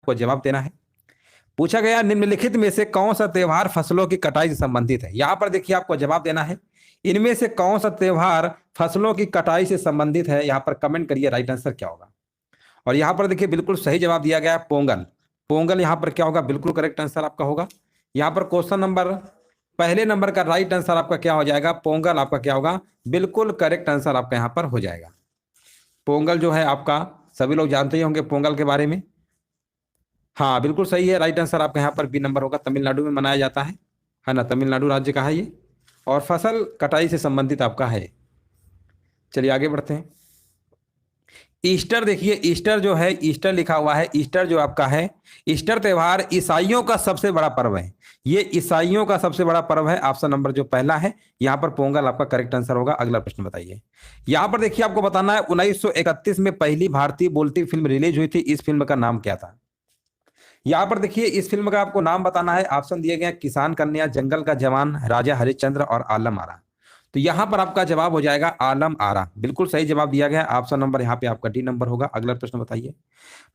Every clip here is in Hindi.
आपको जवाब देना है। पूछा गया निम्नलिखित में से कौन सा त्योहार फसलों की कटाई से संबंधित है। यहां पर देखिए आपको जवाब देना है, इनमें से कौन सा त्योहार फसलों की कटाई से संबंधित है। यहां पर कमेंट करिए राइट आंसर क्या होगा। और यहां पर देखिए बिल्कुल सही जवाब दिया गया है पोंगल। पोंगल यहां पर क्या होगा, बिल्कुल करेक्ट आंसर आपका होगा। यहां पर क्वेश्चन नंबर पहले नंबर का राइट आंसर आपका क्या हो जाएगा, पोंगल आपका क्या होगा, बिल्कुल करेक्ट आंसर आपका यहां पर हो जाएगा। पोंगल जो है आपका सभी लोग जानते ही होंगे पोंगल के बारे में। हाँ बिल्कुल सही है, राइट आंसर आपका यहाँ पर बी नंबर होगा। तमिलनाडु में मनाया जाता है ना, तमिलनाडु राज्य का है ये, और फसल कटाई से संबंधित आपका है। चलिए आगे बढ़ते हैं। ईस्टर देखिए, ईस्टर जो है, ईस्टर लिखा हुआ है, ईस्टर जो आपका है, ईस्टर त्योहार ईसाइयों का सबसे बड़ा पर्व है। ये ईसाइयों का सबसे बड़ा पर्व है। ऑप्शन नंबर जो पहला है यहाँ पर पोंगल आपका करेक्ट आंसर होगा। अगला प्रश्न बताइए। यहाँ पर देखिए आपको बताना है 1931 में पहली भारतीय बोलती फिल्म रिलीज हुई थी, इस फिल्म का नाम क्या था। यहाँ पर देखिए इस फिल्म का आपको नाम बताना है। ऑप्शन दिए गए किसान कन्या, जंगल का जवान, राजा हरिश्चंद्र और आलम आरा। तो यहां पर आपका जवाब हो जाएगा आलम आरा, बिल्कुल सही जवाब दिया गया। ऑप्शन नंबर यहाँ पे आपका डी नंबर होगा। अगला प्रश्न बताइए।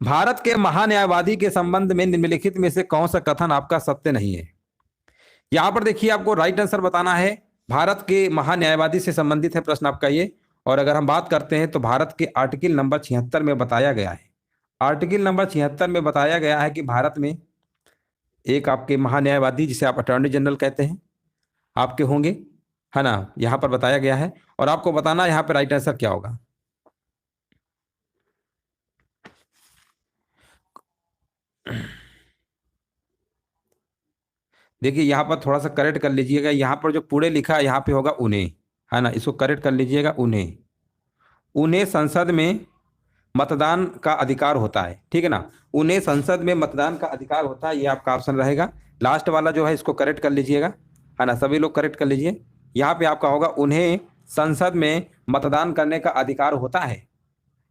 भारत के महान्यायवादी के संबंध में निम्नलिखित में से कौन सा कथन आपका सत्य नहीं है। यहां पर देखिए आपको राइट आंसर बताना है। भारत के महान्यायवादी से संबंधित है प्रश्न आपका ये। और अगर हम बात करते हैं तो भारत के आर्टिकल नंबर 76 में बताया गया है, आर्टिकल नंबर 76 में बताया गया है कि भारत में एक आपके महान्यायवादी जिसे आप अटॉर्नी जनरल कहते हैं आपके होंगे, है ना, यहां पर बताया गया है। और आपको बताना यहाँ पे राइट आंसर क्या होगा। देखिए यहाँ पर थोड़ा सा करेक्ट कर लीजिएगा, यहाँ पर जो पूरे लिखा है यहाँ पे होगा उन्हें, है ना, इसको करेक्ट कर लीजिएगा। उन्हें, उन्हें संसद में मतदान का अधिकार होता है, ठीक है ना, उन्हें संसद में मतदान का अधिकार होता है, ये आपका ऑप्शन रहेगा। लास्ट वाला जो है इसको करेक्ट कर लीजिएगा, है ना, सभी लोग करेक्ट कर लीजिए। यहाँ पे आपका होगा उन्हें संसद में मतदान करने का अधिकार होता है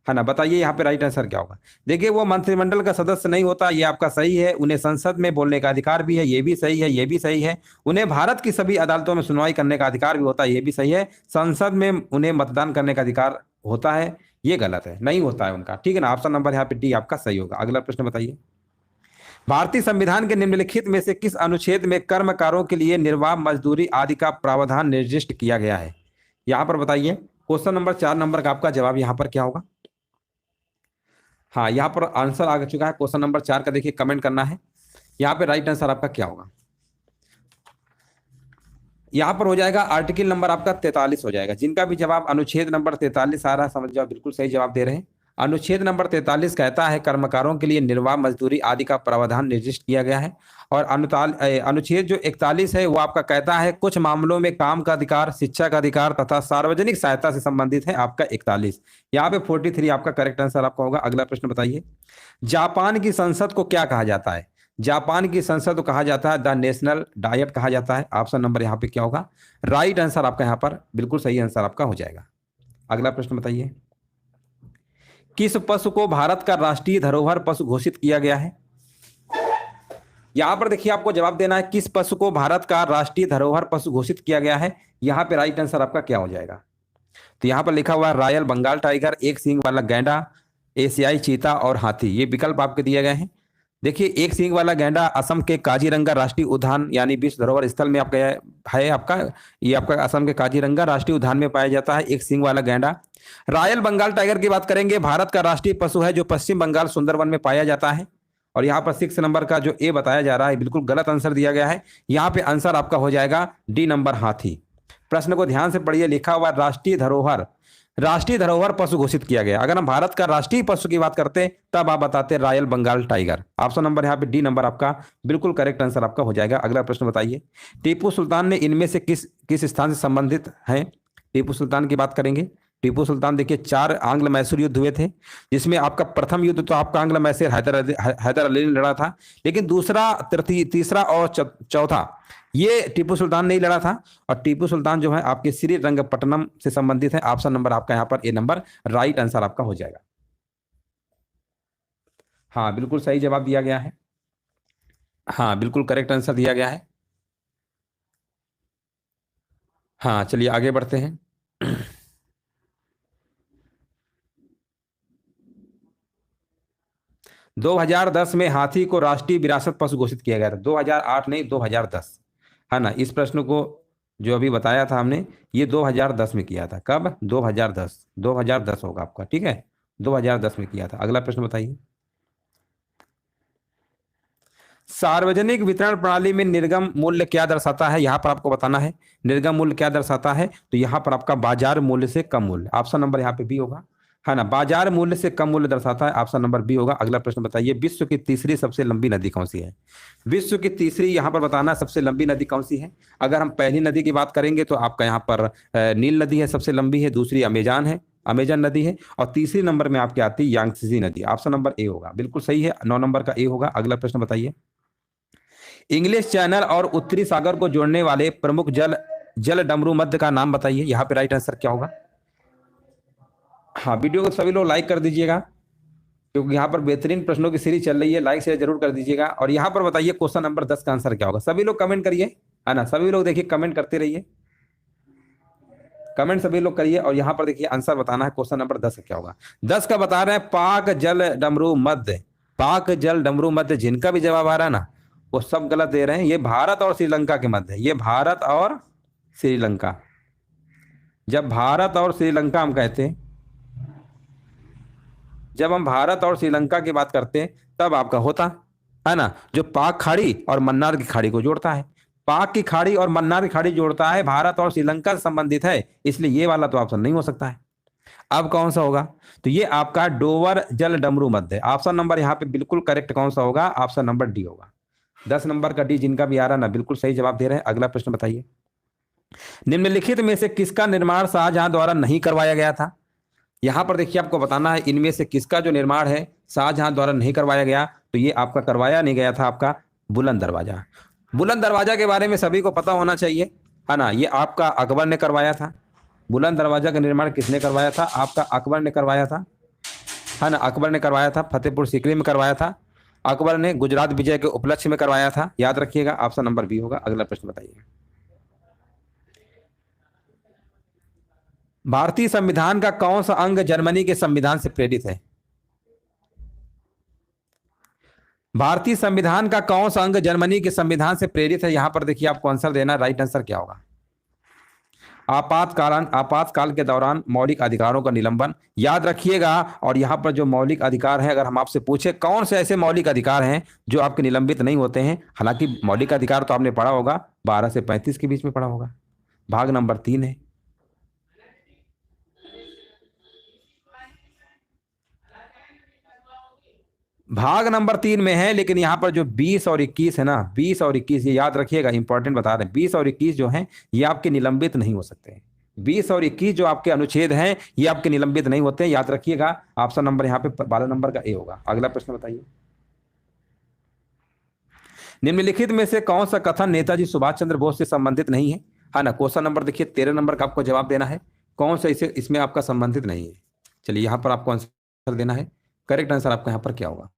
ना। बताइए यहाँ पे राइट आंसर क्या होगा। देखिए वो मंत्रिमंडल का सदस्य नहीं होता, ये आपका सही है। उन्हें संसद में बोलने का अधिकार भी है, ये भी सही है, ये भी सही है। उन्हें भारत की सभी अदालतों में सुनवाई करने का अधिकार भी होता है, ये भी सही है। संसद में उन्हें मतदान करने का अधिकार होता है, ये गलत है, नहीं होता है उनका, ठीक है ना। ऑप्शन नंबर यहाँ पे डी आपका सही होगा। अगला प्रश्न बताइए। भारतीय संविधान के निम्नलिखित में से किस अनुच्छेद में कर्मकारों के लिए निर्वाह मजदूरी आदि का प्रावधान निर्दिष्ट किया गया है। यहां पर बताइए क्वेश्चन नंबर 4 नंबर का आपका जवाब यहां पर क्या होगा। हाँ यहाँ पर आंसर आ चुका है क्वेश्चन नंबर 4 का, देखिए कमेंट करना है। यहाँ पे राइट आंसर आपका क्या होगा। यहाँ पर हो जाएगा आर्टिकल नंबर आपका 43 हो जाएगा। जिनका भी जवाब अनुच्छेद नंबर 43 आ रहा है समझ जाओ बिल्कुल सही जवाब दे रहे हैं। अनुच्छेद नंबर 43 कहता है कर्मकारों के लिए निर्वाह मजदूरी आदि का प्रावधान निर्दिष्ट किया गया है। और अनुच्छेद जो 41 है वो आपका कहता है कुछ मामलों में काम का अधिकार, शिक्षा का अधिकार तथा सार्वजनिक सहायता से संबंधित है आपका 41। यहाँ पे 43 आपका करेक्ट आंसर आपका होगा। अगला प्रश्न बताइए। जापान की संसद को क्या कहा जाता है। जापान की संसद को कहा जाता है द नेशनल डायट कहा जाता है। ऑप्शन नंबर यहाँ पे क्या होगा, राइट आंसर आपका यहाँ पर बिल्कुल सही आंसर आपका हो जाएगा। अगला प्रश्न बताइए। किस पशु को भारत का राष्ट्रीय धरोहर पशु घोषित किया गया है। यहां पर देखिए आपको जवाब देना है किस पशु को भारत का राष्ट्रीय धरोहर पशु घोषित किया गया है। यहाँ पे राइट आंसर आपका क्या हो जाएगा। तो यहाँ पर लिखा हुआ है रॉयल बंगाल टाइगर, एक सींग वाला गैंडा, एशियाई चीता और हाथी। ये विकल्प आपके दिए गए हैं। देखिए एक सींग वाला गैंडा असम के काजीरंगा राष्ट्रीय उद्यान यानी विश्व धरोहर स्थल में आपका है आपका, ये आपका असम के काजीरंगा राष्ट्रीय उद्यान में पाया जाता है एक सींग वाला गैंडा। रॉयल बंगाल टाइगर की बात करेंगे, भारत का राष्ट्रीय पशु है जो पश्चिम बंगाल सुंदरवन में पाया जाता है। और यहाँ पर 6 नंबर का जो ए बताया जा रहा है बिल्कुल गलत आंसर दिया गया है। यहाँ पे आंसर आपका हो जाएगा डी नंबर हाथी। प्रश्न को ध्यान से पढ़िए, लिखा हुआ राष्ट्रीय धरोहर, राष्ट्रीय धरोहर पशु घोषित किया गया। अगर हम भारत का राष्ट्रीय पशु की बात करते तब आप बताते royal Bengal tiger. Option number यहाँ पे डी नंबर आपका बिल्कुल करेक्ट आंसर आपका हो जाएगा। अगला प्रश्न बताइए। टीपू सुल्तान ने इनमें से किस किस स्थान से संबंधित है। टीपू सुल्तान की बात करेंगे। टीपू सुल्तान देखिए 4 आंग्ल मैसूर युद्ध हुए थे, जिसमें आपका प्रथम युद्ध तो आपका आंग्ल मैसूर हैदर अली ने लड़ा था, लेकिन दूसरा तीसरा और चौथा ये टीपू सुल्तान नहीं लड़ा था। और टीपू सुल्तान जो है आपके श्रीरंगपट्टनम से संबंधित है। ऑप्शन नंबर आपका यहाँ पर ए नंबर राइट आंसर आपका हो जाएगा। हाँ बिल्कुल सही जवाब दिया गया है। हाँ बिल्कुल करेक्ट आंसर दिया गया है। हाँ चलिए आगे बढ़ते हैं। 2010 में हाथी को राष्ट्रीय विरासत पशु घोषित किया गया था, 2008 नहीं 2010, है ना। इस प्रश्न को जो अभी बताया था हमने, ये 2010 में किया था। कब? 2010, 2010 होगा आपका, ठीक है, 2010 में किया था। अगला प्रश्न बताइए। सार्वजनिक वितरण प्रणाली में निर्गम मूल्य क्या दर्शाता है? यहां पर आपको बताना है निर्गम मूल्य क्या दर्शाता है। तो यहां पर आपका बाजार मूल्य से कम मूल्य, ऑप्शन नंबर यहाँ पे बी होगा, है ना। बाजार मूल्य से कम मूल्य दर्शाता है, ऑप्शन नंबर बी होगा। अगला प्रश्न बताइए, विश्व की तीसरी सबसे लंबी नदी कौन सी है? विश्व की तीसरी यहाँ पर बताना सबसे लंबी नदी कौन सी है। अगर हम पहली नदी की बात करेंगे तो आपका यहाँ पर नील नदी है, सबसे लंबी है। दूसरी अमेजान है, अमेजन नदी है। और तीसरी नंबर में आपकी आती है यांगत्से नदी, ऑप्शन नंबर ए होगा, बिल्कुल सही है, 9 नंबर का ए होगा। अगला प्रश्न बताइए, इंग्लिश चैनल और उत्तरी सागर को जोड़ने वाले प्रमुख जल डमरू मध्य का नाम बताइए। यहाँ पे राइट आंसर क्या होगा? हाँ, वीडियो को सभी लोग लाइक कर दीजिएगा, क्योंकि यहाँ पर बेहतरीन प्रश्नों की सीरीज चल रही है। लाइक शेयर जरूर कर दीजिएगा। और यहाँ पर बताइए क्वेश्चन नंबर 10 का आंसर क्या होगा। सभी लोग कमेंट करिए, है ना, सभी लोग देखिए कमेंट करते रहिए, कमेंट सभी लोग करिए। और यहाँ पर देखिए आंसर बताना है क्वेश्चन नंबर 10 का क्या होगा। 10 का बता रहे हैं पाक जल डमरू मध्य, पाक जल डमरू मध्य। जिनका भी जवाब आ रहा है ना वो सब गलत दे रहे हैं। ये भारत और श्रीलंका के मध्य है, ये भारत और श्रीलंका। जब भारत और श्रीलंका हम कहते हैं, जब हम भारत और श्रीलंका की बात करते हैं तब आपका होता है ना, जो पाक खाड़ी और मन्नार की खाड़ी को जोड़ता है। पाक की खाड़ी और मन्नार की खाड़ी जोड़ता है, भारत और श्रीलंका से संबंधित है, इसलिए ये वाला तो ऑप्शन नहीं हो सकता है। अब कौन सा होगा? तो ये आपका डोवर जल डमरू मध्य, ऑप्शन नंबर यहाँ पे बिल्कुल करेक्ट कौन सा होगा? ऑप्शन नंबर डी होगा। 10 नंबर का डी जिनका भी आ रहा ना बिल्कुल सही जवाब दे रहे हैं। अगला प्रश्न बताइए, निम्नलिखित में से किसका निर्माण शाहजहां द्वारा नहीं करवाया गया था? यहां पर देखिए आपको बताना है इनमें से किसका जो निर्माण है शाहजहां द्वारा नहीं करवाया गया। तो ये आपका करवाया नहीं गया था आपका बुलंद दरवाजा। बुलंद दरवाजा के बारे में सभी को पता होना चाहिए, है ना। ये आपका अकबर ने करवाया था। बुलंद दरवाजा का निर्माण किसने करवाया था? आपका अकबर ने करवाया था, है ना, अकबर ने करवाया था। फतेहपुर सीकरी में करवाया था अकबर ने, गुजरात विजय के उपलक्ष्य में करवाया था। याद रखिएगा, ऑप्शन नंबर बी होगा। अगला प्रश्न बताइए, भारतीय संविधान का कौन सा अंग जर्मनी के संविधान से प्रेरित है? भारतीय संविधान का कौन सा अंग जर्मनी के संविधान से प्रेरित है? यहां पर देखिए आपको आंसर देना, राइट आंसर क्या होगा? आपातकाल के दौरान मौलिक अधिकारों का निलंबन। याद रखिएगा। और यहाँ पर जो मौलिक अधिकार है, अगर हम आपसे पूछे कौन से ऐसे मौलिक अधिकार हैं जो आपके निलंबित नहीं होते हैं, हालांकि मौलिक अधिकार तो आपने पढ़ा होगा, 12 से 35 के बीच में पढ़ा होगा, भाग नंबर 3 है। भाग नंबर 3 में है, लेकिन यहाँ पर जो 20 और 21 है ना, 20 और 21 ये याद रखिएगा, इंपॉर्टेंट बता रहे हैं। 20 और 21 जो है ये आपके निलंबित नहीं हो सकते हैं। 20 और 21 जो आपके अनुच्छेद हैं ये आपके निलंबित नहीं होते हैं, याद रखिएगा। ऑप्शन नंबर यहाँ पे 12 नंबर का ए होगा। अगला प्रश्न बताइए, निम्नलिखित में से कौन सा कथन नेताजी सुभाष चंद्र बोस से संबंधित नहीं है ना। क्वेश्चन नंबर देखिए 13 नंबर का आपको जवाब देना है, कौन सा इसे इसमें आपका संबंधित नहीं है। चलिए यहाँ पर आपको आंसर देना है, करेक्ट आंसर आपका यहाँ पर क्या होगा?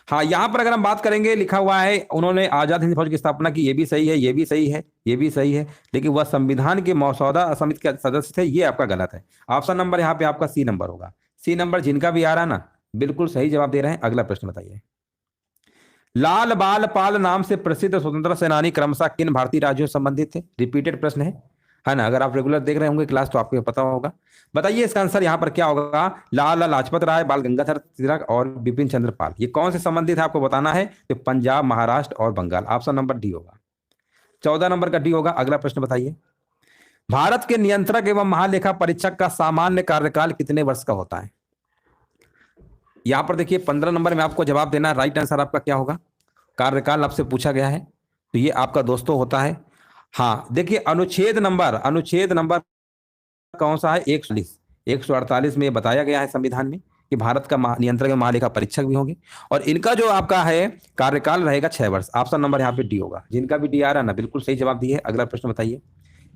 हाँ, यहां पर अगर हम बात करेंगे, लिखा हुआ है उन्होंने आजाद हिंद फौज की स्थापना की, ये भी सही है, ये भी सही है, ये भी सही है, लेकिन वह संविधान के मसौदा समिति के सदस्य थे, ये आपका गलत है। ऑप्शन नंबर यहाँ पे आपका सी नंबर होगा। सी नंबर जिनका भी आ रहा है ना बिल्कुल सही जवाब दे रहे हैं। अगला प्रश्न बताइए, लाल बाल पाल नाम से प्रसिद्ध स्वतंत्रता सेनानी क्रमशः किन भारतीय राज्यों से संबंधित थे? रिपीटेड प्रश्न है ना। अगर आप रेगुलर देख रहे होंगे क्लास तो आपको पता होगा। बताइए इसका आंसर यहाँ पर क्या होगा? लाला लाजपत राय, बाल गंगाधर तिलक और बिपिन चंद्र पाल। ये कौन से संबंधित है आपको बताना है। तो पंजाब, महाराष्ट्र और बंगाल। ऑप्शन नंबर डी होगा, 14 नंबर का डी होगा। अगला प्रश्न बताइए, भारत के नियंत्रक एवं महालेखा परीक्षक का सामान्य कार्यकाल कितने वर्ष का होता है? यहां पर देखिए 15 नंबर में आपको जवाब देना, राइट आंसर आपका क्या होगा? कार्यकाल आपसे पूछा गया है तो ये आपका दोस्तों होता है। हाँ देखिए, अनुच्छेद नंबर कौन सा है? 148 में बताया गया है संविधान में कि भारत का नियंत्रक एवं महालेखा परीक्षक भी होंगे, और इनका जो आपका है कार्यकाल रहेगा 6 वर्ष। ऑप्शन नंबर यहाँ पे डी होगा। जिनका भी डी आ रहा है ना बिल्कुल सही जवाब दिए। अगला प्रश्न बताइए,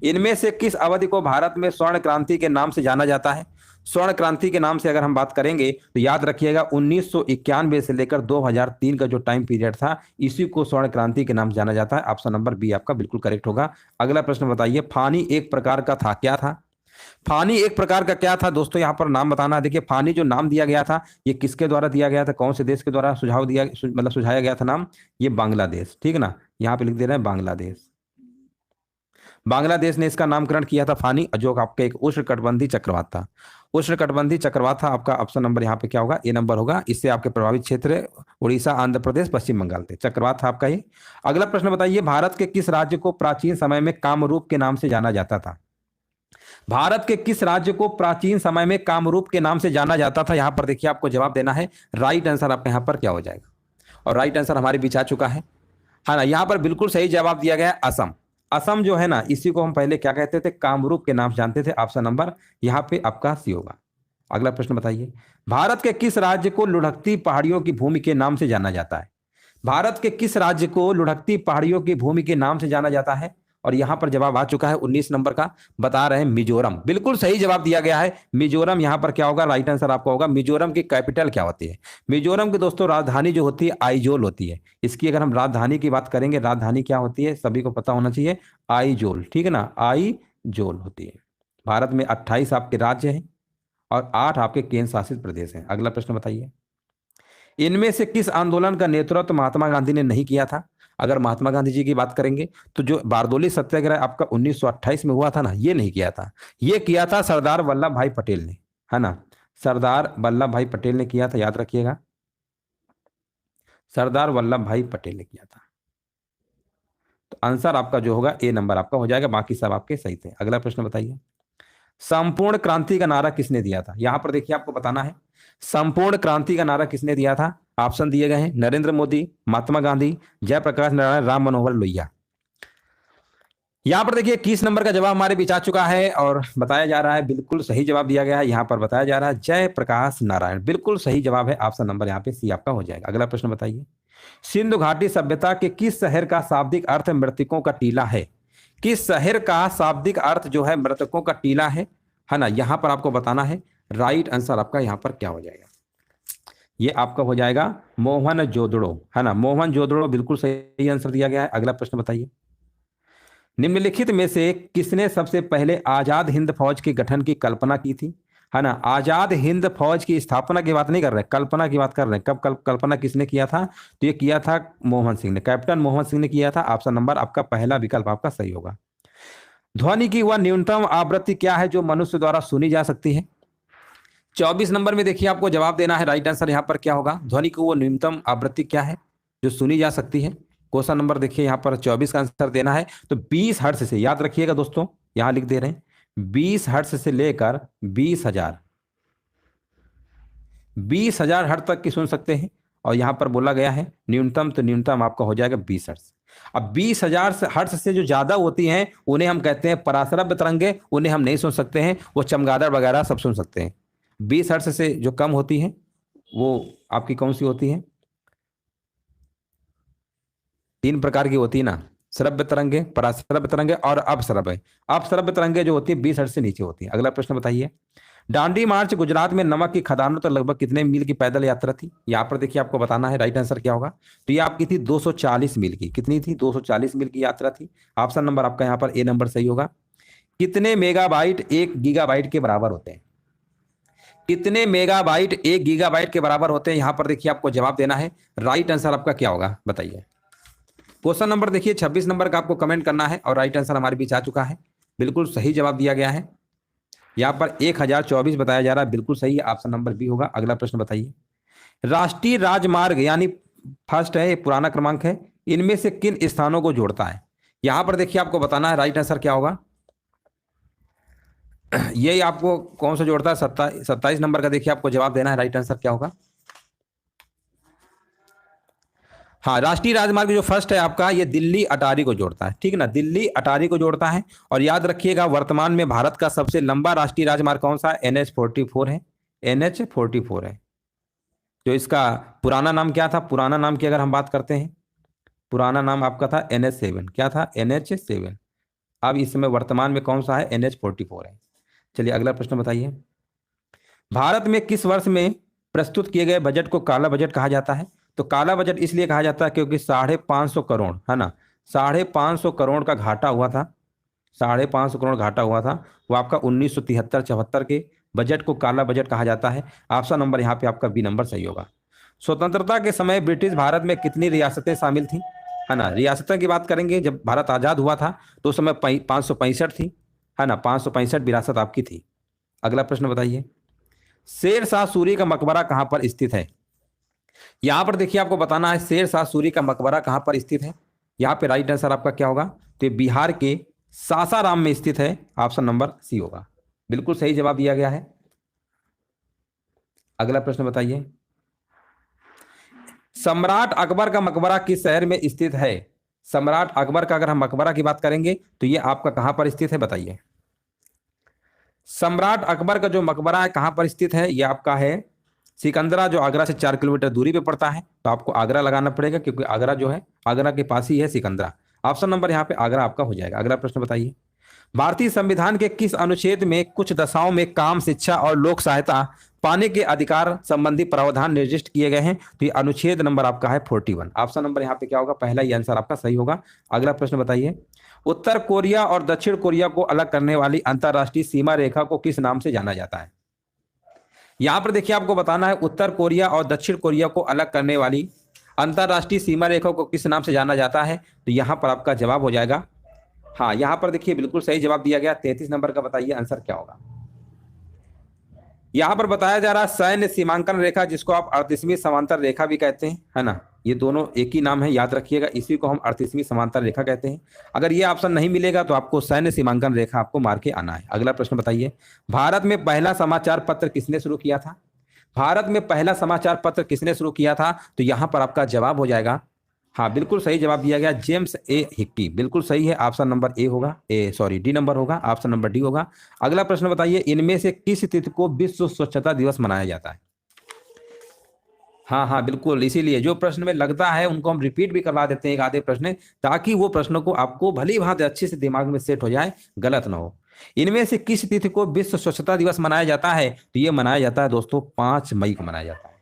इनमें से किस अवधि को भारत में स्वर्ण क्रांति के नाम से जाना जाता है? स्वर्ण क्रांति के नाम से अगर हम बात करेंगे तो याद रखिएगा 1991 से लेकर 2003 का जो टाइम पीरियड था इसी को स्वर्ण क्रांति के नाम से जाना जाता है। ऑप्शन नंबर बी आपका बिल्कुल करेक्ट होगा। अगला प्रश्न बताइए, फानी एक प्रकार का था, क्या था? फानी एक प्रकार का क्या था दोस्तों, यहाँ पर नाम बताना है। देखिए फानी जो नाम दिया गया था ये किसके द्वारा दिया गया था, कौन से देश के द्वारा सुझाव दिया मतलब सुझाया गया था नाम, ये बांग्लादेश, ठीक है ना, यहाँ पे लिख दे रहे हैं बांग्लादेश। बांग्लादेश ने इसका नामकरण किया था फानी, जो आपका एक उष्णकटिबंधीय चक्रवात था। उष्णकटिबंधीय चक्रवात था आपका, ऑप्शन नंबर यहाँ पे क्या होगा, ए नंबर होगा। इससे आपके प्रभावित क्षेत्र उड़ीसा, आंध्र प्रदेश, पश्चिम बंगाल थे। चक्रवात था आपका ये। अगला प्रश्न बताइए, भारत के किस राज्य को प्राचीन समय में कामरूप के नाम से जाना जाता था। भारत के किस राज्य को प्राचीन समय में कामरूप के नाम से जाना जाता था, यहां पर देखिए आपको जवाब देना है। राइट आंसर आपका यहां पर क्या हो जाएगा, और राइट आंसर हमारे बीच आ चुका है ना। यहां पर बिल्कुल सही जवाब दिया गया है असम। असम जो है ना, इसी को हम पहले क्या कहते थे, कामरूप के नाम से जानते थे। ऑप्शन नंबर यहां पे आपका सी होगा। अगला प्रश्न बताइए, भारत के किस राज्य को लुढ़कती पहाड़ियों की भूमि के नाम से जाना जाता है। भारत के किस राज्य को लुढ़कती पहाड़ियों की भूमि के नाम से जाना जाता है, और यहां पर जवाब आ चुका है 19 नंबर का, बता रहे हैं मिजोरम। बिल्कुल सही जवाब दिया गया है मिजोरम। यहां पर क्या होगा, राइट आंसर आपका होगा। मिजोरम की कैपिटल क्या होती है, मिजोरम की दोस्तों राजधानी जो होती है आइजोल होती है। इसकी अगर हम राजधानी की बात करेंगे, राजधानी क्या होती है सभी को पता होना चाहिए, आइजोल, ठीक है ना, आइजोल होती है। भारत में 28 आपके राज्य हैं और 8 आपके केंद्र शासित प्रदेश हैं। अगला प्रश्न बताइए, इनमें से किस आंदोलन का नेतृत्व महात्मा गांधी ने नहीं किया था। अगर महात्मा गांधी जी की बात करेंगे तो जो बारदोली सत्याग्रह आपका 1928 में हुआ था ना, ये नहीं किया था, ये किया था सरदार वल्लभ भाई पटेल ने, है ना, सरदार वल्लभ भाई पटेल ने किया था, याद रखिएगा, सरदार वल्लभ भाई पटेल ने किया था। तो आंसर आपका जो होगा ए नंबर आपका हो जाएगा, बाकी सब आपके सही थे। अगला प्रश्न बताइए, संपूर्ण क्रांति का नारा किसने दिया था। यहां पर देखिए आपको बताना है, संपूर्ण क्रांति का नारा किसने दिया था। ऑप्शन दिए गए हैं, नरेंद्र मोदी, महात्मा गांधी, जयप्रकाश नारायण, राम मनोहर लोहिया। यहां पर देखिए 21 नंबर का जवाब हमारे बीच आ चुका है और बताया जा रहा है, बिल्कुल सही जवाब दिया गया है। यहां पर बताया जा रहा है जयप्रकाश नारायण, बिल्कुल सही जवाब है। ऑप्शन नंबर यहाँ पे सी आपका हो जाएगा। अगला प्रश्न बताइए, सिंधु घाटी सभ्यता के किस शहर का शाब्दिक अर्थ मृतकों का टीला है। किस शहर का शाब्दिक अर्थ जो है मृतकों का टीला है ना, यहां पर आपको बताना है। राइट आंसर आपका यहां पर क्या हो जाएगा, ये आपका हो जाएगा मोहनजोदड़ो, है ना, मोहनजोदड़ो, बिल्कुल सही आंसर दिया गया है। अगला प्रश्न बताइए, निम्नलिखित में से किसने सबसे पहले आजाद हिंद फौज के गठन की कल्पना की थी, है ना। आजाद हिंद फौज की स्थापना की बात नहीं कर रहे, कल्पना की बात कर रहे हैं। कब कल्पना किसने किया था, तो ये किया था मोहन सिंह ने, कैप्टन मोहन सिंह ने किया था। ऑप्शन नंबर आपका पहला विकल्प आपका सही होगा। ध्वनि की वह न्यूनतम आवृत्ति क्या है जो मनुष्य द्वारा सुनी जा सकती है। 24 नंबर में देखिए आपको जवाब देना है। राइट आंसर यहाँ पर क्या होगा, ध्वनि की वो न्यूनतम आवृत्ति क्या है जो सुनी जा सकती है। क्वेश्चन नंबर देखिए यहाँ पर 24 का आंसर देना है, तो 20 हर्ट्ज से, याद रखिएगा दोस्तों, यहां लिख दे रहे हैं 20 हर्ट्ज से लेकर 20,000 हर्ट्ज तक की सुन सकते हैं। और यहां पर बोला गया है न्यूनतम, तो न्यूनतम आपका हो जाएगा 20 हर्ट्ज। अब 20,000 हर्ट्ज से जो ज्यादा होती हैं उन्हें हम कहते हैं पराश्रव्य तरंगे, उन्हें हम नहीं सुन सकते हैं, वो चमगादड़ वगैरह सब सुन सकते हैं। 20 हर्ट्ज से जो कम होती है वो आपकी कौन सी होती है, 3 प्रकार की होती है ना, श्रव्य तरंगे, पराश्रव्य तरंगे और अपश्रव्य। अपश्रव्य तरंगे जो होती है 20 हर्ट्ज से नीचे होती है। अगला प्रश्न बताइए, दांडी मार्च गुजरात में नमक की खदानों तक लगभग कितने मील की पैदल यात्रा थी। यहाँ पर देखिए आपको बताना है राइट आंसर क्या होगा, तो ये आपकी थी 240 मील की, कितनी थी 240 मील की यात्रा थी। ऑप्शन नंबर आपका यहाँ पर ए नंबर सही होगा। कितने मेगाबाइट 1 गीगाबाइट के बराबर होते हैं, कितने मेगाबाइट 1 गीगाबाइट के बराबर होते हैं, यहाँ पर देखिए आपको जवाब देना है। राइट आंसर आपका क्या होगा बताइए। क्वेश्चन नंबर देखिए 26 नंबर का आपको कमेंट करना है और राइट आंसर हमारे बीच आ चुका है, बिल्कुल सही जवाब दिया गया है। यहाँ पर 1024 बताया जा रहा है, बिल्कुल सही है, ऑप्शन नंबर बी होगा। अगला प्रश्न बताइए, राष्ट्रीय राजमार्ग यानी फर्स्ट है, पुराना क्रमांक है, इनमें से किन स्थानों को जोड़ता है। यहां पर देखिए आपको बताना है राइट आंसर क्या होगा, ये आपको कौन सा जोड़ता है, 27 नंबर का देखिए आपको जवाब देना है। राइट आंसर क्या होगा, हाँ, राष्ट्रीय राजमार्ग जो फर्स्ट है आपका, ये दिल्ली अटारी को जोड़ता है, ठीक है ना, दिल्ली अटारी को जोड़ता है। और याद रखिएगा वर्तमान में भारत का सबसे लंबा राष्ट्रीय राजमार्ग कौन सा है, NH-44 है, NH-44 है। जो इसका पुराना नाम क्या था, पुराना नाम की अगर हम बात करते हैं, पुराना नाम आपका था NH-7, क्या था NH-7। अब इस समय वर्तमान में कौन सा है, NH-44 है। चलिए अगला प्रश्न बताइए, भारत में किस वर्ष में प्रस्तुत किए गए बजट को काला बजट कहा जाता है। तो काला बजट इसलिए कहा जाता है क्योंकि 550 करोड़, है ना, 550 करोड़ का घाटा हुआ था, 550 करोड़ घाटा हुआ था, वो आपका 1973-74 के बजट को काला बजट कहा जाता है। ऑप्शन नंबर यहाँ पे आपका बी नंबर सही होगा। स्वतंत्रता के समय ब्रिटिश भारत में कितनी रियासतें शामिल थी, है ना। रियासतों की बात करेंगे, जब भारत आजाद हुआ था तो उस समय 565 थी, है ना, 565 विरासत आपकी थी। अगला प्रश्न बताइए, शेर शाह सूरी का मकबरा कहां पर स्थित है। यहां पर देखिए आपको बताना है शेर शाह सूरी का मकबरा कहां पर स्थित है। यहां पे राइट आंसर आपका क्या होगा, तो ये बिहार के सासाराम में स्थित है। ऑप्शन नंबर सी होगा, बिल्कुल सही जवाब दिया गया है। अगला प्रश्न बताइए, सम्राट अकबर का मकबरा किस शहर में स्थित है। सम्राट अकबर का अगर हम मकबरा की बात करेंगे तो ये आपका कहां पर स्थित है, बताइए। सम्राट अकबर का जो मकबरा है कहां पर स्थित है, ये आपका है सिकंदरा, जो आगरा से 4 किलोमीटर दूरी पे पड़ता है। तो आपको आगरा लगाना पड़ेगा, क्योंकि आगरा जो है, आगरा के पास ही है सिकंदरा। ऑप्शन नंबर यहाँ पे आगरा आपका हो जाएगा। अगला प्रश्न बताइए, भारतीय संविधान के किस अनुच्छेद में कुछ दशाओं में काम, शिक्षा और लोक सहायता पाने के अधिकार संबंधी प्रावधान निर्दिष्ट किए गए हैं। तो ये अनुच्छेद नंबर आपका है 41। ऑप्शन नंबर यहाँ पे क्या होगा, पहला ही आंसर आपका सही होगा। अगला प्रश्न बताइए, उत्तर कोरिया और दक्षिण कोरिया को अलग करने वाली अंतरराष्ट्रीय सीमा रेखा को किस नाम से जाना जाता है। यहां पर देखिए आपको बताना है उत्तर कोरिया और दक्षिण कोरिया को अलग करने वाली अंतरराष्ट्रीय सीमा रेखा को किस नाम से जाना जाता है। तो यहां पर आपका जवाब हो जाएगा, हाँ यहां पर देखिए बिल्कुल सही जवाब दिया गया। 33 नंबर का बताइए आंसर क्या होगा। यहां पर बताया जा रहा है सैन्य सीमांकन रेखा, जिसको आप 38वीं समांतर रेखा भी कहते हैं, है ना। ये दोनों एक ही नाम है, याद रखिएगा, इसी को हम 38वीं समांतर रेखा कहते हैं। अगर ये ऑप्शन नहीं मिलेगा तो आपको सैन्य सीमांकन रेखा आपको मार के आना है। अगला प्रश्न बताइए, भारत में पहला समाचार पत्र किसने शुरू किया था। भारत में पहला समाचार पत्र किसने शुरू किया था, तो यहां पर आपका जवाब हो जाएगा, हाँ बिल्कुल सही जवाब दिया गया, जेम्स ए हिक्की, बिल्कुल सही है। ऑप्शन नंबर ए होगा, डी नंबर होगा, ऑप्शन नंबर डी होगा। अगला प्रश्न बताइए, इनमें से किस तिथि को विश्व स्वच्छता दिवस मनाया जाता है। हाँ हाँ बिल्कुल, इसीलिए जो प्रश्न में लगता है उनको हम रिपीट भी करवा देते हैं एक आधे प्रश्न, ताकि वो प्रश्नों को आपको भली भांति अच्छे से दिमाग में सेट हो जाए, गलत ना हो। इनमें से किस तिथि को विश्व स्वच्छता दिवस मनाया जाता है, तो ये मनाया जाता है दोस्तों 5 मई को मनाया जाता है।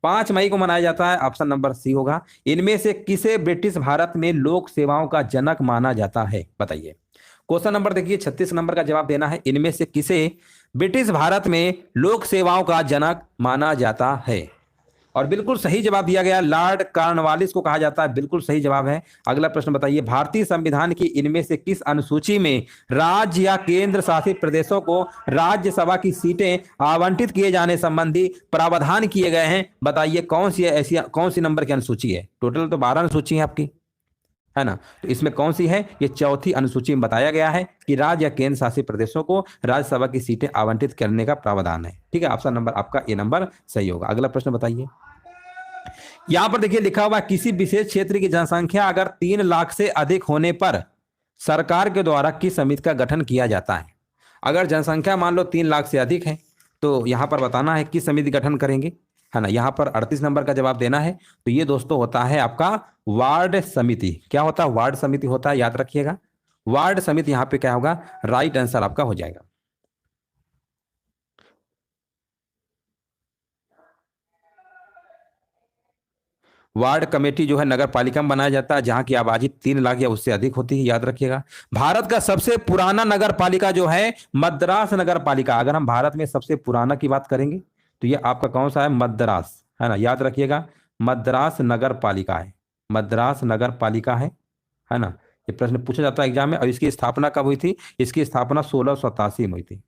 5 मई को मनाया जाता है, ऑप्शन नंबर सी होगा। इनमें से किसे ब्रिटिश भारत में लोक सेवाओं का जनक माना जाता है, बताइए। क्वेश्चन नंबर देखिए 36 नंबर का जवाब देना है, इनमें से किसे ब्रिटिश भारत में लोक सेवाओं का जनक माना जाता है। और बिल्कुल सही जवाब दिया गया, लॉर्ड कॉर्नवालिस को कहा जाता है, बिल्कुल सही जवाब है। अगला प्रश्न बताइए, भारतीय संविधान की इनमें से किस अनुसूची में राज्य या केंद्र शासित प्रदेशों को राज्यसभा की सीटें आवंटित किए जाने संबंधी प्रावधान किए गए हैं, बताइए कौन सी ऐसी, कौन सी नंबर की अनुसूची है। टोटल तो 12 अनुसूची है आपकी, है ना, तो इसमें कौन सी है, ये चौथी अनुसूची में बताया गया है कि राज्य या केंद्र शासित प्रदेशों को राज्यसभा की सीटें आवंटित करने का प्रावधान है। ठीक है, ऑप्शन नंबर आपका ए नंबर सही होगा। अगला प्रश्न बताइए, यहां पर देखिए लिखा हुआ, किसी विशेष क्षेत्र की जनसंख्या अगर 3 लाख से अधिक होने पर सरकार के द्वारा किस समिति का गठन किया जाता है। अगर जनसंख्या मान लो 3 लाख से अधिक है, तो यहां पर बताना है किस समिति गठन करेंगे, है ना। यहां पर 38 नंबर का जवाब देना है। तो ये दोस्तों होता है आपका वार्ड समिति। क्या होता है, वार्ड समिति होता है, याद रखिएगा। वार्ड समिति यहां पे क्या होगा, राइट आंसर आपका हो जाएगा। वार्ड कमेटी जो है नगर पालिका में बनाया जाता है, जहां की आबादी 3 लाख या उससे अधिक होती है, याद रखिएगा। भारत का सबसे पुराना नगर पालिका जो है मद्रास नगर पालिका। अगर हम भारत में सबसे पुराना की बात करेंगे तो ये आपका कौन सा है, मद्रास, है ना, याद रखिएगा, मद्रास नगर पालिका है, मद्रास नगर पालिका है ना। ये प्रश्न पूछा जाता है एग्जाम में। और इसकी स्थापना कब हुई थी, इसकी स्थापना 1687 में हुई थी,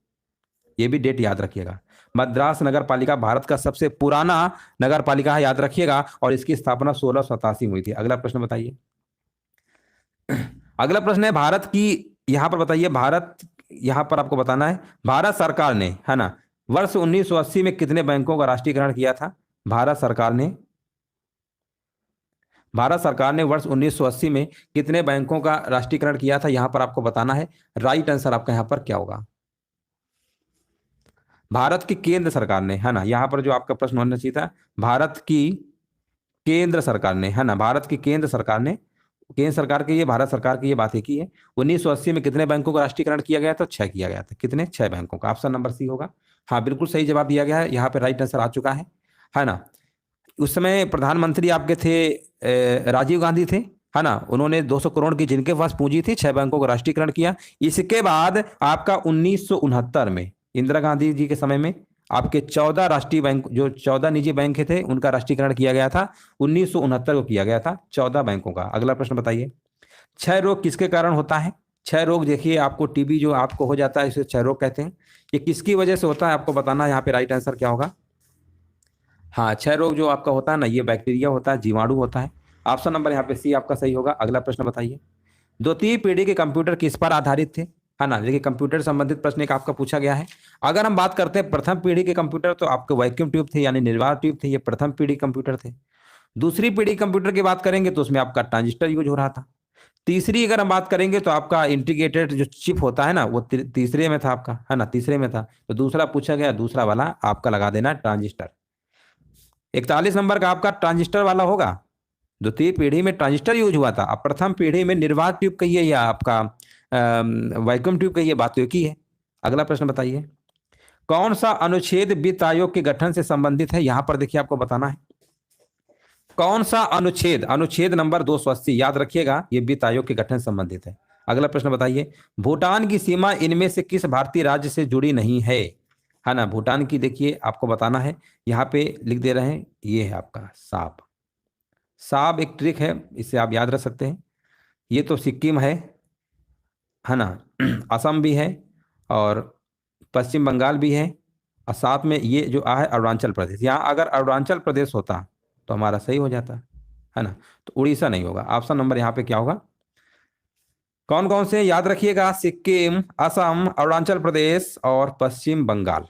ये भी डेट याद रखिएगा। मद्रास नगर पालिका भारत का सबसे पुराना नगर पालिका है, याद रखिएगा, और इसकी स्थापना 1687 में हुई थी। अगला प्रश्न बताइए, अगला प्रश्न है भारत की, यहां पर बताइए, भारत, यहां पर आपको बताना है भारत सरकार ने, है ना, वर्ष 1980 में कितने बैंकों का राष्ट्रीयकरण किया था। भारत सरकार ने वर्ष 1980 में कितने बैंकों का राष्ट्रीयकरण किया था, यहां पर आपको बताना है। राइट आंसर आपका यहां पर क्या होगा, भारत की केंद्र सरकार ने, है ना। यहां पर जो आपका प्रश्न होना चाहिए था, भारत की केंद्र सरकार ने, है ना, भारत की केंद्र सरकार ने, केंद्र सरकार की, ये भारत सरकार की ये बात एक ही है। 1980 में कितने बैंकों का राष्ट्रीयकरण किया गया था, 6 किया गया था। कितने, 6 बैंकों का। ऑप्शन नंबर सी होगा, हाँ बिल्कुल सही जवाब दिया गया है, यहाँ पे राइट आंसर आ चुका है ना। उस समय प्रधानमंत्री आपके थे राजीव गांधी थे, है ना, उन्होंने 200 करोड़ की जिनके पास पूंजी थी 6 बैंकों को राष्ट्रीयकरण किया। इसके बाद आपका 1969 में इंदिरा गांधी जी के समय में आपके 14 राष्ट्रीय बैंक, जो 14 निजी बैंक थे उनका राष्ट्रीयकरण किया गया था। 1969 को किया गया था 14 बैंकों का। अगला प्रश्न बताइए, क्षय रोग किसके कारण होता है? क्षय रोग देखिए, आपको टीबी जो आपको हो जाता है इसे क्षय रोग कहते हैं। ये किसकी वजह से होता है आपको बताना है। यहाँ पे राइट आंसर क्या होगा? हाँ, क्षय रोग जो आपका होता है ना, ये बैक्टीरिया होता है, जीवाणु होता है। ऑप्शन नंबर यहाँ पे सी आपका सही होगा। अगला प्रश्न बताइए, द्वितीय पीढ़ी के कंप्यूटर किस पर आधारित थे? है ना, देखिए कंप्यूटर संबंधित प्रश्न एक आपका पूछा गया है। अगर हम बात करते हैं प्रथम पीढ़ी के कंप्यूटर, तो आपके वैक्यूम ट्यूब थे, यानी निर्वात ट्यूब थे, ये प्रथम पीढ़ी कंप्यूटर थे। दूसरी पीढ़ी कंप्यूटर की बात करेंगे तो उसमें आपका ट्रांजिस्टर यूज हो रहा था। तीसरी अगर हम बात करेंगे तो आपका इंटीग्रेटेड जो चिप होता है ना, वो तीसरे में था आपका, है ना, तीसरे में था। तो दूसरा पूछा गया, दूसरा वाला आपका लगा देना ट्रांजिस्टर। 41 नंबर का आपका ट्रांजिस्टर वाला होगा। द्वितीय पीढ़ी में ट्रांजिस्टर यूज हुआ था। अब प्रथम पीढ़ी में निर्वात ट्यूब कहिए या आपका वैक्यूम ट्यूब कहिए, बात तो एक ही है। अगला प्रश्न बताइए, कौन सा अनुच्छेद वित्त आयोग के गठन से संबंधित है? यहां पर देखिए आपको बताना है कौन सा अनुच्छेद, अनुच्छेद नंबर 280, याद रखिएगा, ये वित्त आयोग के गठन से संबंधित है। अगला प्रश्न बताइए, भूटान की सीमा इनमें से किस भारतीय राज्य से जुड़ी नहीं है ना? भूटान की देखिए आपको बताना है, यहाँ पे लिख दे रहे हैं, ये है आपका साप। साप एक ट्रिक है, इसे आप याद रख सकते हैं। ये तो सिक्किम है ना, असम भी है और पश्चिम बंगाल भी है, और साथ में ये जो है अरुणाचल प्रदेश। यहाँ अगर अरुणाचल प्रदेश होता तो हमारा सही हो जाता, है ना। तो उड़ीसा नहीं होगा। ऑप्शन नंबर यहाँ पे क्या होगा? कौन कौन से याद रखिएगा, सिक्किम, असम, अरुणाचल प्रदेश और पश्चिम बंगाल,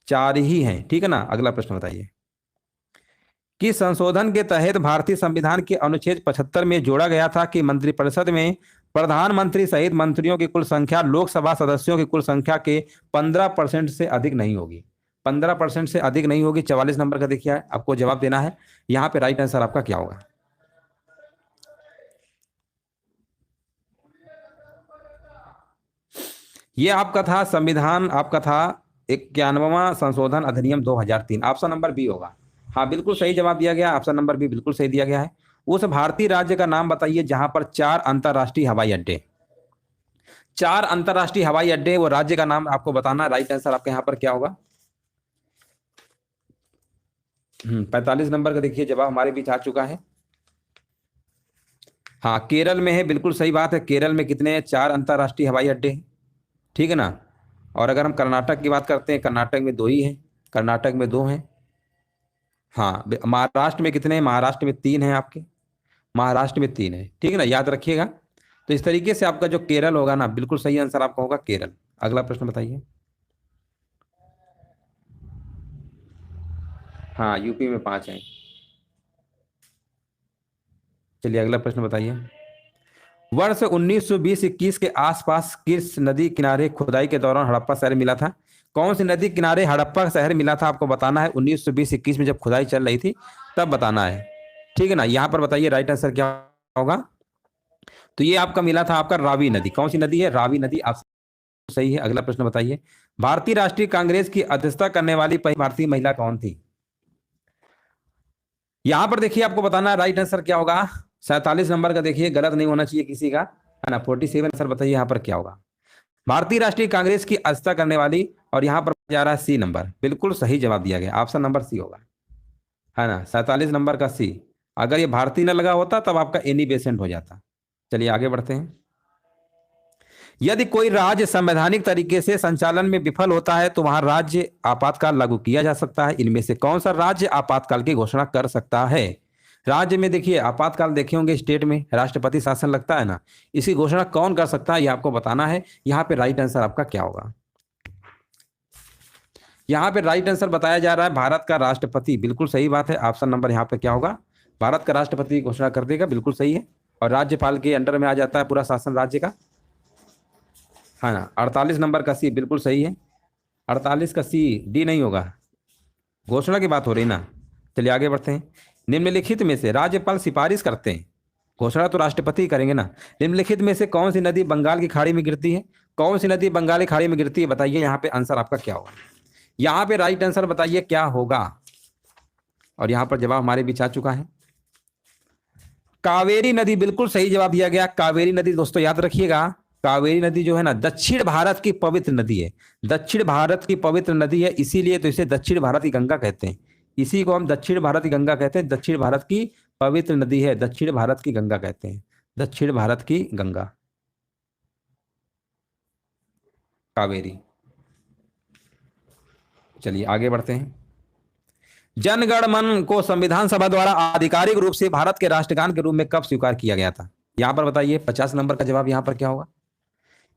4 ही हैं, ठीक है ना। अगला प्रश्न बताइए, किस संशोधन के तहत भारतीय संविधान के अनुच्छेद 75 में जोड़ा गया था कि मंत्रिपरिषद में प्रधानमंत्री सहित मंत्रियों की कुल संख्या लोकसभा सदस्यों की कुल संख्या के 15% से अधिक नहीं होगी? 15% से अधिक नहीं होगी। 44 नंबर का देखिए आपको जवाब देना है। यहाँ पे राइट आंसर आपका क्या होगा? ये आपका था संविधान, आपका था 91वां संशोधन अधिनियम 2003। ऑप्शन नंबर बी होगा। हाँ, बिल्कुल सही जवाब दिया गया। ऑप्शन नंबर बी बिल्कुल सही दिया गया है। उस भारतीय राज्य का नाम बताइए जहां पर 4 अंतरराष्ट्रीय हवाई अड्डे, 4 अंतरराष्ट्रीय हवाई अड्डे, वो राज्य का नाम आपको बताना। राइट आंसर आपका यहाँ पर क्या होगा? 45 नंबर का देखिए जवाब हमारे बीच आ चुका है। हाँ, केरल में है, बिल्कुल सही बात है। केरल में कितने हैं? 4 अंतरराष्ट्रीय हवाई अड्डे हैं, ठीक है ना। और अगर हम कर्नाटक की बात करते हैं, कर्नाटक में 2 ही हैं, कर्नाटक में 2 हैं। हाँ, महाराष्ट्र में कितने हैं? महाराष्ट्र में 3 हैं आपके, महाराष्ट्र में 3 है, ठीक है ना, याद रखिएगा। तो इस तरीके से आपका जो केरल होगा ना, बिल्कुल सही आंसर आपका होगा केरल। अगला प्रश्न बताइए। हाँ, यूपी में 5 हैं। चलिए अगला प्रश्न बताइए, वर्ष 1920-21 के आसपास किस नदी किनारे खुदाई के दौरान हड़प्पा शहर मिला था? कौन सी नदी किनारे हड़प्पा शहर मिला था आपको बताना है। 1920-21 में जब खुदाई चल रही थी तब बताना है, ठीक है ना। यहाँ पर बताइए राइट आंसर क्या होगा? तो ये आपका मिला था आपका रावी नदी। कौन सी नदी है? रावी नदी। आप सही है। अगला प्रश्न बताइए, भारतीय राष्ट्रीय कांग्रेस की अध्यक्षता करने वाली पहली भारतीय महिला कौन थी? यहां पर देखिए आपको बताना है राइट आंसर क्या होगा। 47 नंबर का देखिए, गलत नहीं होना चाहिए किसी का, है ना। 47 आंसर बताइए यहाँ पर क्या होगा? भारतीय राष्ट्रीय कांग्रेस की अध्यक्षता करने वाली, और यहाँ पर जा रहा है सी नंबर, बिल्कुल सही जवाब दिया गया। ऑप्शन नंबर सी होगा, है ना, 47 नंबर का सी। अगर ये भारतीय न लगा होता तब आपका एनी बेसेंट हो जाता। चलिए आगे बढ़ते हैं, यदि कोई राज्य संवैधानिक तरीके से संचालन में विफल होता है तो वहां राज्य आपातकाल लागू किया जा सकता है। इनमें से कौन सा राज्य आपातकाल की घोषणा कर सकता है? राज्य में देखिए आपातकाल देखे होंगे, स्टेट में राष्ट्रपति शासन लगता है ना, इसकी घोषणा कौन कर सकता है ये आपको बताना है। यहाँ पे राइट आंसर आपका क्या होगा? यहाँ पे राइट आंसर बताया जा रहा है भारत का राष्ट्रपति। बिल्कुल सही बात है। ऑप्शन नंबर यहाँ पे क्या होगा? भारत का राष्ट्रपति घोषणा कर देगा, बिल्कुल सही है। और राज्यपाल के अंडर में आ जाता है पूरा शासन राज्य का, है ना। 48 नंबर का सी बिल्कुल सही है। 48 का सी, डी नहीं होगा, घोषणा की बात हो रही ना। चलिए आगे बढ़ते हैं, निम्नलिखित में से राज्यपाल सिफारिश करते हैं, घोषणा तो राष्ट्रपति करेंगे ना। निम्नलिखित में से कौन सी नदी बंगाल की खाड़ी में गिरती है? कौन सी नदी बंगाल की खाड़ी में गिरती है बताइए। यहाँ पे आंसर आपका क्या होगा? यहाँ पे राइट आंसर बताइए क्या होगा। और यहाँ पर जवाब हमारे बीच आ चुका है, कावेरी नदी बिल्कुल सही जवाब दिया गया। कावेरी नदी दोस्तों याद रखिएगा, कावेरी नदी जो है ना दक्षिण भारत की पवित्र नदी है। दक्षिण भारत की पवित्र नदी है, इसीलिए तो इसे दक्षिण भारत की गंगा कहते हैं। इसी को हम दक्षिण भारत की गंगा कहते हैं। दक्षिण भारत की पवित्र नदी है, दक्षिण भारत की गंगा कहते हैं। दक्षिण भारत की गंगा कावेरी। चलिए आगे बढ़ते हैं। जनगण मन को संविधान सभा द्वारा आधिकारिक रूप से भारत के राष्ट्रगान के रूप में कब स्वीकार किया गया था? यहां पर बताइए, 50 नंबर का जवाब यहां पर क्या होगा?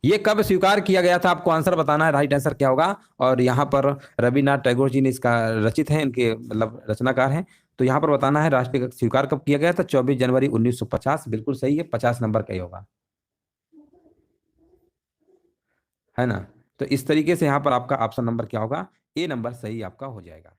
ये कब स्वीकार किया गया था, आपको आंसर बताना है। राइट आंसर क्या होगा? और यहाँ पर रविन्द्रनाथ टैगोर जी ने इसका रचित है, इनके मतलब रचनाकार हैं। तो यहाँ पर बताना है राष्ट्रीय स्वीकार कब किया गया था? 24 जनवरी 1950। बिल्कुल सही है, 50 नंबर का ही होगा, है ना। तो इस तरीके से यहाँ पर आपका ऑप्शन नंबर क्या होगा? ए नंबर सही आपका हो जाएगा।